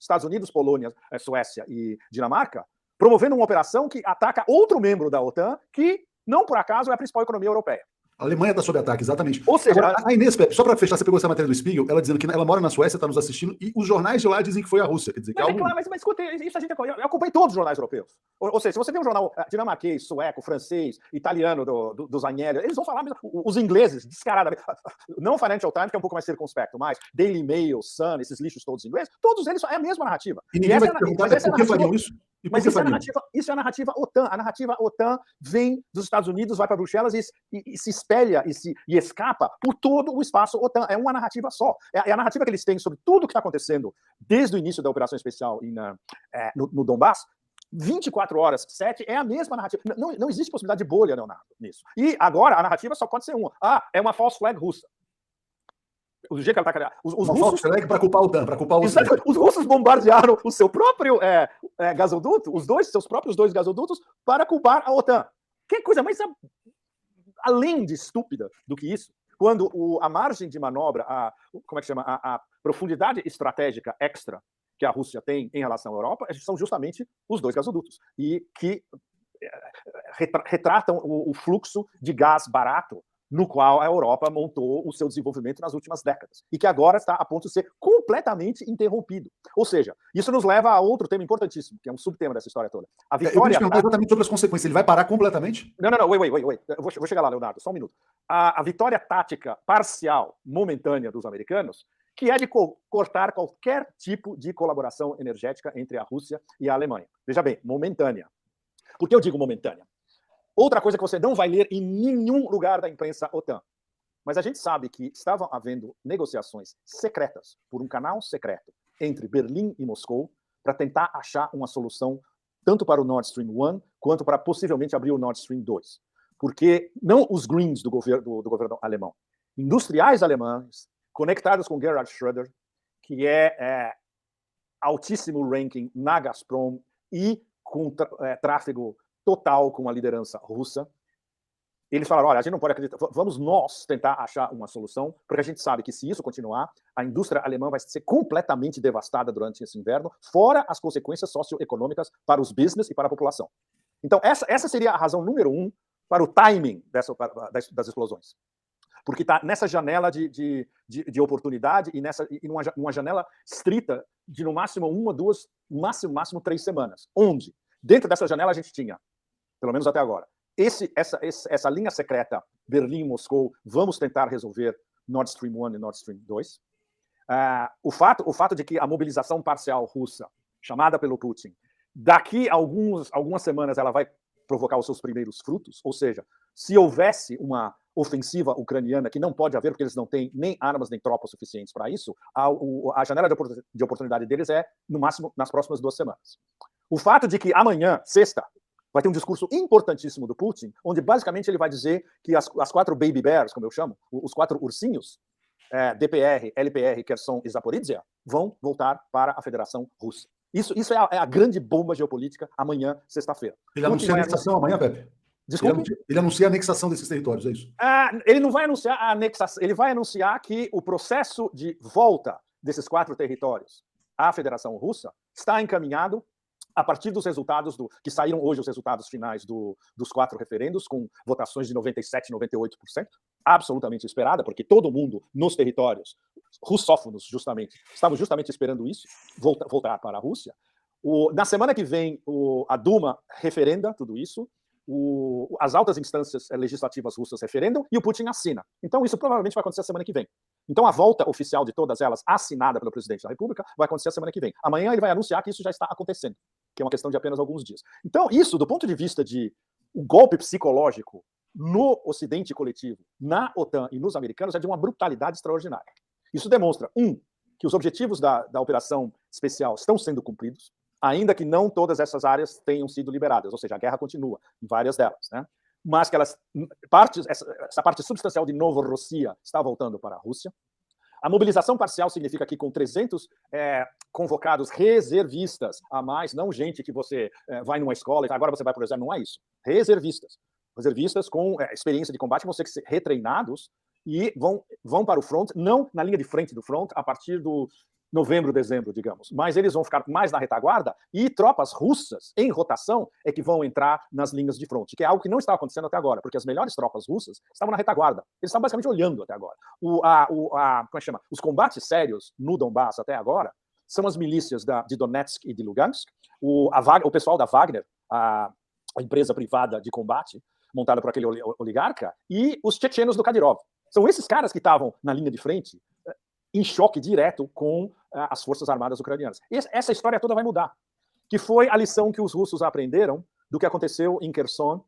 Estados Unidos, Polônia, Suécia e Dinamarca, promovendo uma operação que ataca outro membro da OTAN, que, não por acaso, é a principal economia europeia. A Alemanha está sob ataque, exatamente. Ou seja, agora, a Inês, Pepe, só para fechar, você pegou essa matéria do Spiegel, ela dizendo que ela mora na Suécia, está nos assistindo, e os jornais de lá dizem que foi a Rússia. Quer dizer, mas, claro, mas escuta, isso a gente eu acompanho todos os jornais europeus. Ou seja, se você vê um jornal dinamarquês, sueco, francês, italiano do Zaniello, eles vão falar mesmo, os ingleses, descaradamente, não o Financial Times, que é um pouco mais circunspecto, mas Daily Mail, Sun, esses lixos todos ingleses, todos eles é a mesma narrativa. E ninguém vai perguntar por que fariam isso? Mas isso é a narrativa OTAN. A narrativa OTAN vem dos Estados Unidos, vai para Bruxelas e se espelha e escapa por todo o espaço OTAN. É uma narrativa só. É a narrativa que eles têm sobre tudo o que está acontecendo desde o início da operação especial no Donbass. 24 horas, 7, é a mesma narrativa. Não existe possibilidade de bolha, Leonardo, nisso. E agora a narrativa só pode ser uma. É uma false flag russa. O jeito que ela está criando. Os russos para culpar o OTAN, para culpar os russos bombardearam o seu próprio gasoduto, seus próprios dois gasodutos, para culpar a OTAN. Que coisa mais além de estúpida do que isso, quando a margem de manobra, a profundidade estratégica extra que a Rússia tem em relação à Europa são justamente os dois gasodutos, e que retratam o fluxo de gás barato no qual a Europa montou o seu desenvolvimento nas últimas décadas, e que agora está a ponto de ser completamente interrompido. Ou seja, isso nos leva a outro tema importantíssimo, que é um subtema dessa história toda. A vitória... Eu exatamente sobre as consequências. Ele vai parar completamente? Não, wait. Eu vou chegar lá, Leonardo, só um minuto. A vitória tática parcial, momentânea dos americanos, que é de cortar qualquer tipo de colaboração energética entre a Rússia e a Alemanha. Veja bem, momentânea. Por que eu digo momentânea? Outra coisa que você não vai ler em nenhum lugar da imprensa OTAN. Mas a gente sabe que estavam havendo negociações secretas, por um canal secreto, entre Berlim e Moscou, para tentar achar uma solução tanto para o Nord Stream 1, quanto para possivelmente abrir o Nord Stream 2. Porque não os Greens do governo alemão, industriais alemães, conectados com Gerhard Schröder, que é altíssimo ranking na Gazprom e com tráfego total com a liderança russa, eles falaram, olha, a gente não pode acreditar, vamos nós tentar achar uma solução, porque a gente sabe que se isso continuar, a indústria alemã vai ser completamente devastada durante esse inverno, fora as consequências socioeconômicas para os business e para a população. Então, essa seria a razão número 1 para o timing das explosões. Porque está nessa janela de oportunidade e numa janela estrita de no máximo 1, 2, máximo 3 semanas. Onde, dentro dessa janela, a gente tinha, pelo menos até agora, essa linha secreta Berlim-Moscou, vamos tentar resolver Nord Stream 1 e Nord Stream 2. O fato de que a mobilização parcial russa, chamada pelo Putin, daqui a algumas semanas ela vai provocar os seus primeiros frutos, ou seja, se houvesse uma ofensiva ucraniana, que não pode haver, porque eles não têm nem armas nem tropas suficientes para isso, a janela de oportunidade deles é, no máximo, nas próximas 2 semanas. O fato de que amanhã, sexta, vai ter um discurso importantíssimo do Putin, onde basicamente ele vai dizer que as 4 baby bears, como eu chamo, os 4 ursinhos, DPR, LPR, Kherson e Zaporizhia, vão voltar para a Federação Russa. Isso é a grande bomba geopolítica amanhã, sexta-feira. Ele anuncia a anexação amanhã, Pepe? Desculpe? Ele anuncia a anexação desses territórios, é isso? Ele não vai anunciar a anexação, ele vai anunciar que o processo de volta desses 4 territórios à Federação Russa está encaminhado a partir dos resultados que saíram hoje, os resultados finais dos 4 referendos, com votações de 97%, 98%, absolutamente esperada, porque todo mundo nos territórios russófonos, estavam justamente esperando isso, voltar para a Rússia. Na semana que vem, a Duma referenda tudo isso, as altas instâncias legislativas russas referendam e o Putin assina. Então, isso provavelmente vai acontecer a semana que vem. Então, a volta oficial de todas elas, assinada pelo presidente da República, vai acontecer a semana que vem. Amanhã ele vai anunciar que isso já está acontecendo, que é uma questão de apenas alguns dias. Então, isso, do ponto de vista de o golpe psicológico no Ocidente coletivo, na OTAN e nos americanos, é de uma brutalidade extraordinária. Isso demonstra, que os objetivos da operação especial estão sendo cumpridos, ainda que não todas essas áreas tenham sido liberadas, ou seja, a guerra continua em várias delas, né? Mas que essa parte substancial de Novorossiya está voltando para a Rússia. A mobilização parcial significa que com 300 convocados reservistas a mais, não gente que você vai numa escola e agora você vai para o exército, não é isso. Reservistas com experiência de combate vão ser retreinados e vão para o front, não na linha de frente do front, a partir novembro, dezembro, digamos. Mas eles vão ficar mais na retaguarda e tropas russas em rotação é que vão entrar nas linhas de fronte, que é algo que não estava acontecendo até agora, porque as melhores tropas russas estavam na retaguarda. Eles estavam basicamente olhando até agora. Como é que chama? Os combates sérios no Donbass até agora são as milícias de Donetsk e de Lugansk, o pessoal da Wagner, a empresa privada de combate, montada por aquele oligarca, e os chechenos do Kadyrov. São esses caras que estavam na linha de frente, em choque direto com as forças armadas ucranianas. Essa história toda vai mudar, que foi a lição que os russos aprenderam do que aconteceu em Kherson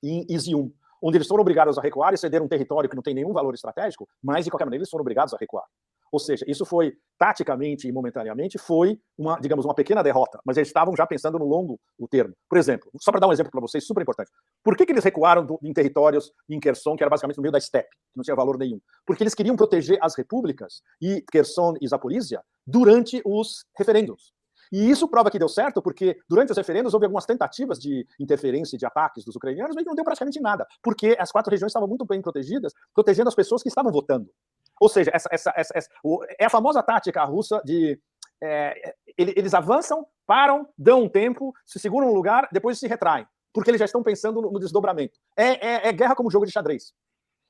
e em Izium, onde eles foram obrigados a recuar e ceder um território que não tem nenhum valor estratégico, mas, de qualquer maneira, eles foram obrigados a recuar. Ou seja, isso foi, taticamente e momentaneamente, foi digamos, uma pequena derrota, mas eles estavam já pensando no longo termo. Por exemplo, só para dar um exemplo para vocês, super importante. Por que eles recuaram em territórios em Kherson, que era basicamente no meio da steppe, que não tinha valor nenhum? Porque eles queriam proteger as repúblicas, e Kherson e Zaporizhia, durante os referendos. E isso prova que deu certo, porque durante os referendos houve algumas tentativas de interferência, de ataques dos ucranianos, mas não deu praticamente nada, porque as 4 regiões estavam muito bem protegidas, protegendo as pessoas que estavam votando. Ou seja, é a famosa tática russa de eles avançam, param, dão um tempo, se seguram um lugar, depois se retraem, porque eles já estão pensando no desdobramento. É guerra como jogo de xadrez.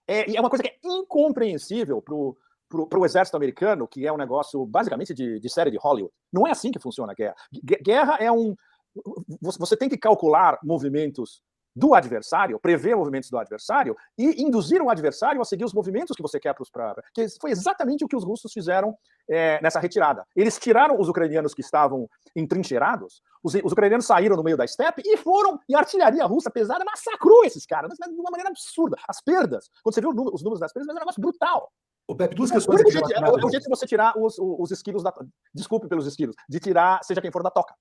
E é uma coisa que é incompreensível para o exército americano, que é um negócio basicamente de série de Hollywood. Não é assim que funciona a guerra. Guerra é você tem que calcular movimentos do adversário, prever movimentos do adversário e induzir o adversário a seguir os movimentos que você quer que foi exatamente o que os russos fizeram nessa retirada. Eles tiraram os ucranianos que estavam entrincheirados, os ucranianos saíram no meio da steppe e foram, e a artilharia russa pesada massacrou esses caras de uma maneira absurda. As perdas, quando você viu os números das perdas, é um negócio brutal. Ô, Pepe, duas questões aqui. É o jeito de você tirar os esquilos desculpe pelos esquilos, de tirar seja quem for da toca.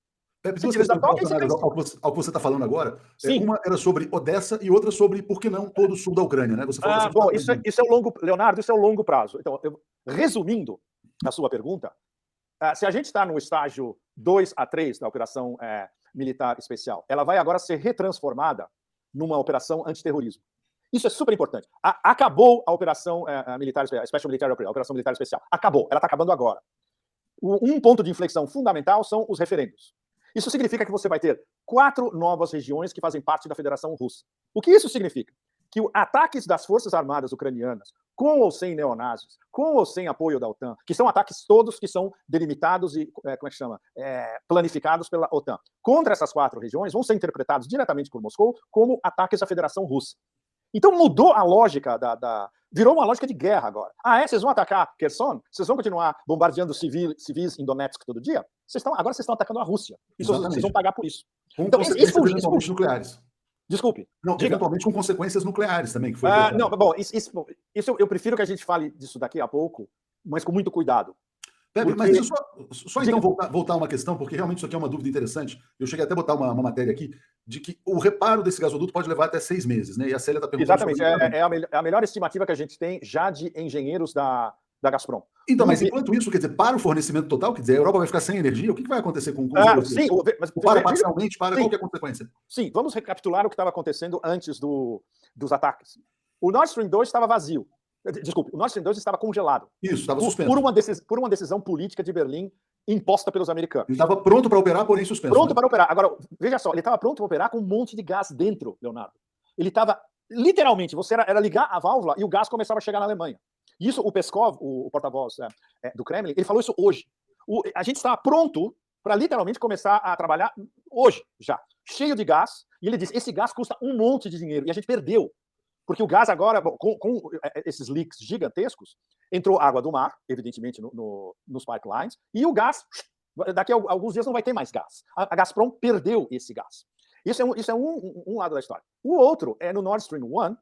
Pepe, duas questões relacionadas ao que você está falando agora. Uma era sobre Odessa e outra sobre, por que não, todo o sul da Ucrânia, né? Você falou bom, isso é o longo, Leonardo, isso é o longo prazo. Então, resumindo a sua pergunta, se a gente está no estágio 2 a 3 da operação militar especial, ela vai agora ser retransformada numa operação antiterrorismo. Isso é super importante. Acabou a operação militar, Special Military Operation, a operação militar especial. Acabou, ela está acabando agora. Um ponto de inflexão fundamental são os referendos. Isso significa que você vai ter 4 novas regiões que fazem parte da Federação Russa. O que isso significa? Que ataques das forças armadas ucranianas, com ou sem neonazis, com ou sem apoio da OTAN, que são ataques todos que são delimitados e, planificados pela OTAN, contra essas 4 regiões, vão ser interpretados diretamente por Moscou como ataques à Federação Russa. Então mudou a lógica virou uma lógica de guerra agora. Vocês vão atacar Kherson? Vocês vão continuar bombardeando civis em Donetsk todo dia? Agora vocês estão atacando a Rússia. E vocês vão pagar por isso. Com consequências eventualmente nucleares. Desculpe. Não, eventualmente com consequências nucleares também. Que foi não, bom, isso eu prefiro que a gente fale disso daqui a pouco, mas com muito cuidado. Pepe, mas deixa só então voltar a uma questão, porque realmente isso aqui é uma dúvida interessante. Eu cheguei até a botar uma matéria aqui, de que o reparo desse gasoduto pode levar até 6 meses, né? E a Célia está perguntando... Exatamente, é a melhor estimativa que a gente tem já de engenheiros da Gazprom. Então, mas enquanto isso, quer dizer, para o fornecimento total, quer dizer, a Europa vai ficar sem energia, o que vai acontecer com os sim, mas para parcialmente, qual é a consequência? Sim, vamos recapitular o que estava acontecendo antes dos ataques. O Nord Stream 2 estava vazio. Desculpe, o Nord Stream 2 estava congelado. Isso, estava suspenso. Por uma decisão política de Berlim imposta pelos americanos. Ele estava pronto para operar, porém suspenso. Pronto para operar. Agora, veja só, ele estava pronto para operar com um monte de gás dentro, Leonardo. Ele estava, literalmente, você era ligar a válvula e o gás começava a chegar na Alemanha. Isso, o Peskov, o porta-voz do Kremlin, ele falou isso hoje. A gente estava pronto para literalmente começar a trabalhar hoje, já. Cheio de gás. E ele disse, esse gás custa um monte de dinheiro. E a gente perdeu. Porque o gás agora, com esses leaks gigantescos, entrou água do mar, evidentemente, nos pipelines, e o gás, daqui a alguns dias não vai ter mais gás. A Gazprom perdeu esse gás. Isso é um lado da história. O outro é no Nord Stream 1,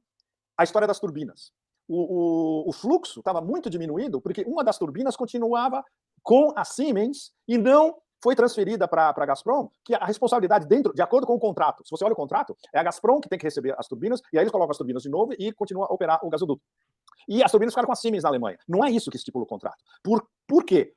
a história das turbinas. O fluxo estava muito diminuído, porque uma das turbinas continuava com a Siemens e não foi transferida para a Gazprom, que a responsabilidade de acordo com o contrato, se você olha o contrato, é a Gazprom que tem que receber as turbinas, e aí eles colocam as turbinas de novo e continuam a operar o gasoduto. E as turbinas ficaram com a Siemens na Alemanha. Não é isso que estipula o contrato. Por quê?